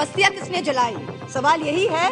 बस्तियां किसने जलाई? सवाल यही है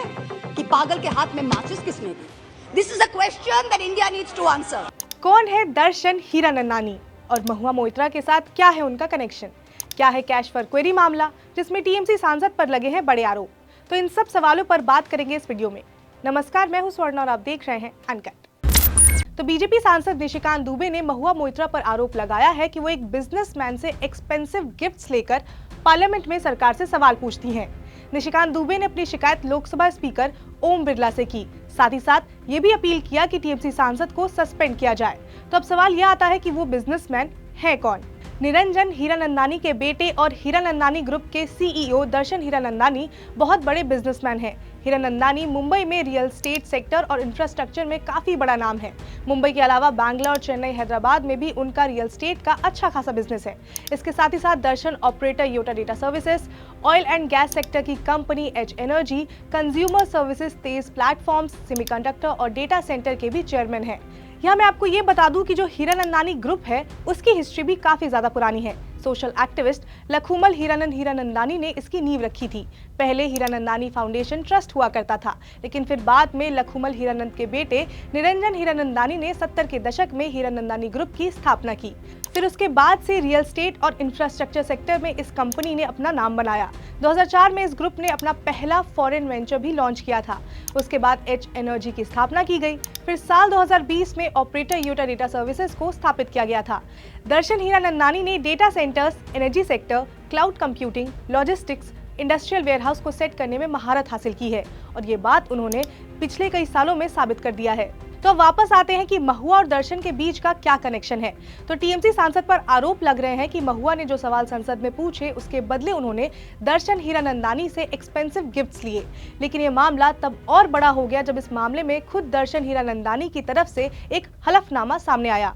कि पागल के हाथ में माचिस किसने दी? This is a question that India needs to answer. कौन है दर्शन हीरानंदानी और महुआ मोइत्रा के साथ क्या है उनका कनेक्शन? क्या है कैश फॉर क्वेरी मामला जिसमें टीएमसी सांसद पर लगे हैं बड़े आरोप? तो इन सब सवालों पर बात करेंगे इस वीडियो में। नमस्कार, मैं हूं स्वर्ण और आप देख रहे हैं अनकट। तो बीजेपी सांसद निशिकांत दुबे ने महुआ मोइत्रा पर आरोप लगाया है कि वो एक बिजनेसमैन से एक्सपेंसिव गिफ्ट्स लेकर पार्लियामेंट में सरकार से सवाल पूछती हैं। निशिकांत दुबे ने अपनी शिकायत लोकसभा स्पीकर ओम बिरला से की। साथ ही साथ ये भी अपील किया कि टीएमसी सांसद को सस्पेंड किया जाए। तो अब सवाल यह आता है कि वो बिजनेसमैन है कौन? निरंजन हीरानंदानी के बेटे और हीरानंदानी ग्रुप के सीईओ दर्शन हीरानंदानी बहुत बड़े बिजनेसमैन हैं। हीरानंदानी मुंबई में रियल एस्टेट सेक्टर और इंफ्रास्ट्रक्चर में काफी बड़ा नाम है। मुंबई के अलावा बैंगलोर, चेन्नई, हैदराबाद में भी उनका रियल एस्टेट का अच्छा खासा बिजनेस है। इसके साथ ही साथ Darshan operator Yotta data services, oil and gas sector की company H energy, consumer services, Tej platforms, semiconductor और डेटा सेंटर के भी चेयरमैन हैं। यहाँ मैं आपको ये बता दूं कि जो हीरानंदानी ग्रुप है उसकी हिस्ट्री भी काफी ज्यादा पुरानी है। सोशल एक्टिविस्ट लखूमल हीरानंद हीरानंदानी ने इसकी नींव रखी थी। पहले हीरानंदानी फाउंडेशन ट्रस्ट हुआ करता था, लेकिन फिर बाद में लखूमल हीरानंद के बेटे निरंजन हीरानंदानी ने 70 के दशक में हीरानंदानी ग्रुप की स्थापना की। फिर उसके बाद से रियल एस्टेट और इंफ्रास्ट्रक्चर सेक्टर में इस कंपनी ने अपना नाम बनाया। 2004 में इस ग्रुप ने अपना पहला फॉरेन वेंचर भी लॉन्च किया था। उसके बाद एच एनर्जी की स्थापना की गई। फिर साल 2020 में ऑपरेटर योटा डेटा सर्विसेज को स्थापित किया गया था। दर्शन हीरानंदानी ने data centres, energy sector, cloud computing, logistics, industrial warehouse को सेट करने में महारत हासिल की है और ये बात उन्होंने पिछले कई सालों में साबित कर दिया है। तो अब वापस आते हैं कि महुआ और दर्शन के बीच का क्या कनेक्शन है। तो टीएमसी सांसद पर आरोप लग रहे हैं कि महुआ ने जो सवाल संसद में पूछे उसके बदले उन्होंने दर्शन हीरानंदानी से एक्सपेंसिव गिफ्ट्स लिए। लेकिन ये मामला तब और बड़ा हो गया जब इस मामले में खुद दर्शन हीरानंदानी की तरफ से एक हलफनामा सामने आया।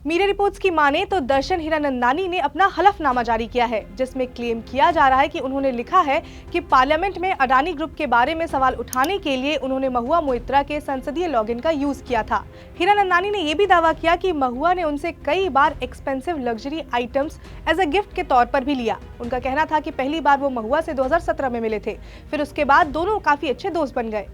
मीडिया रिपोर्ट्स की माने तो दर्शन हीरानंदानी ने अपना हलफनामा जारी किया है, जिसमें क्लेम किया जा रहा है कि उन्होंने लिखा है कि पार्लियामेंट में अडानी ग्रुप के बारे में सवाल उठाने के लिए उन्होंने महुआ मोइत्रा के संसदीय लॉगिन का यूज किया था। हीरानंदानी ने यह भी दावा किया कि महुआ ने उनसे कई बार expensive luxury items as a gift के तौर पर भी लिया। उनका कहना था कि पहली बार वो महुआ से 2017 में मिले थे, फिर उसके बाद दोनों काफी अच्छे दोस्त बन गए।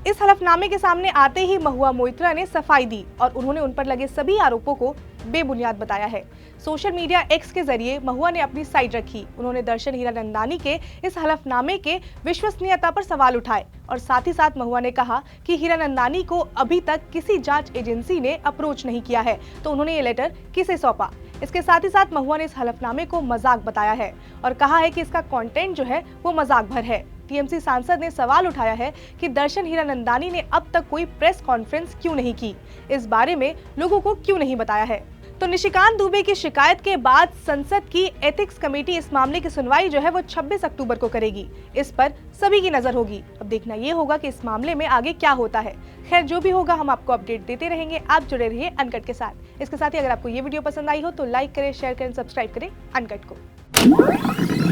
इस हलफनामे के सामने आते ही महुआ मोइत्रा ने सफाई दी और उन्होंने उन पर लगे सभी आरोपों को बेबुनियाद बताया है। सोशल मीडिया एक्स के जरिए महुआ ने अपनी साइड रखी। उन्होंने दर्शन हीरानंदानी के इस हलफनामे के विश्वसनीयता पर सवाल उठाए और साथ ही साथ महुआ ने कहा कि हीरानंदानी को अभी तक किसी जांच एजेंसी ने अप्रोच नहीं किया है, तो उन्होंने ये लेटर किसे सौंपा। इसके साथ ही साथ महुआ ने इस हलफनामे को मजाक बताया है और कहा है कि इसका कंटेंट जो है वो मजाक भर है। टीएमसी सांसद ने सवाल उठाया है कि दर्शन हीरानंदानी ने अब तक कोई प्रेस कॉन्फ्रेंस क्यों नहीं की, इस बारे में लोगों को क्यों नहीं बताया है। तो निशिकांत दुबे की शिकायत के बाद संसद की एथिक्स कमेटी इस मामले की सुनवाई जो है वो 26 अक्टूबर को करेगी। इस पर सभी की नजर होगी। अब देखना ये होगा कि इस मामले में आगे क्या होता है। खैर, जो भी होगा हम आपको अपडेट देते रहेंगे। आप जुड़े रहिए अनकट के साथ। इसके साथ ही अगर आपको ये वीडियो पसंद आई हो तो लाइक करें, शेयर करें, सब्सक्राइब करें अनकट को।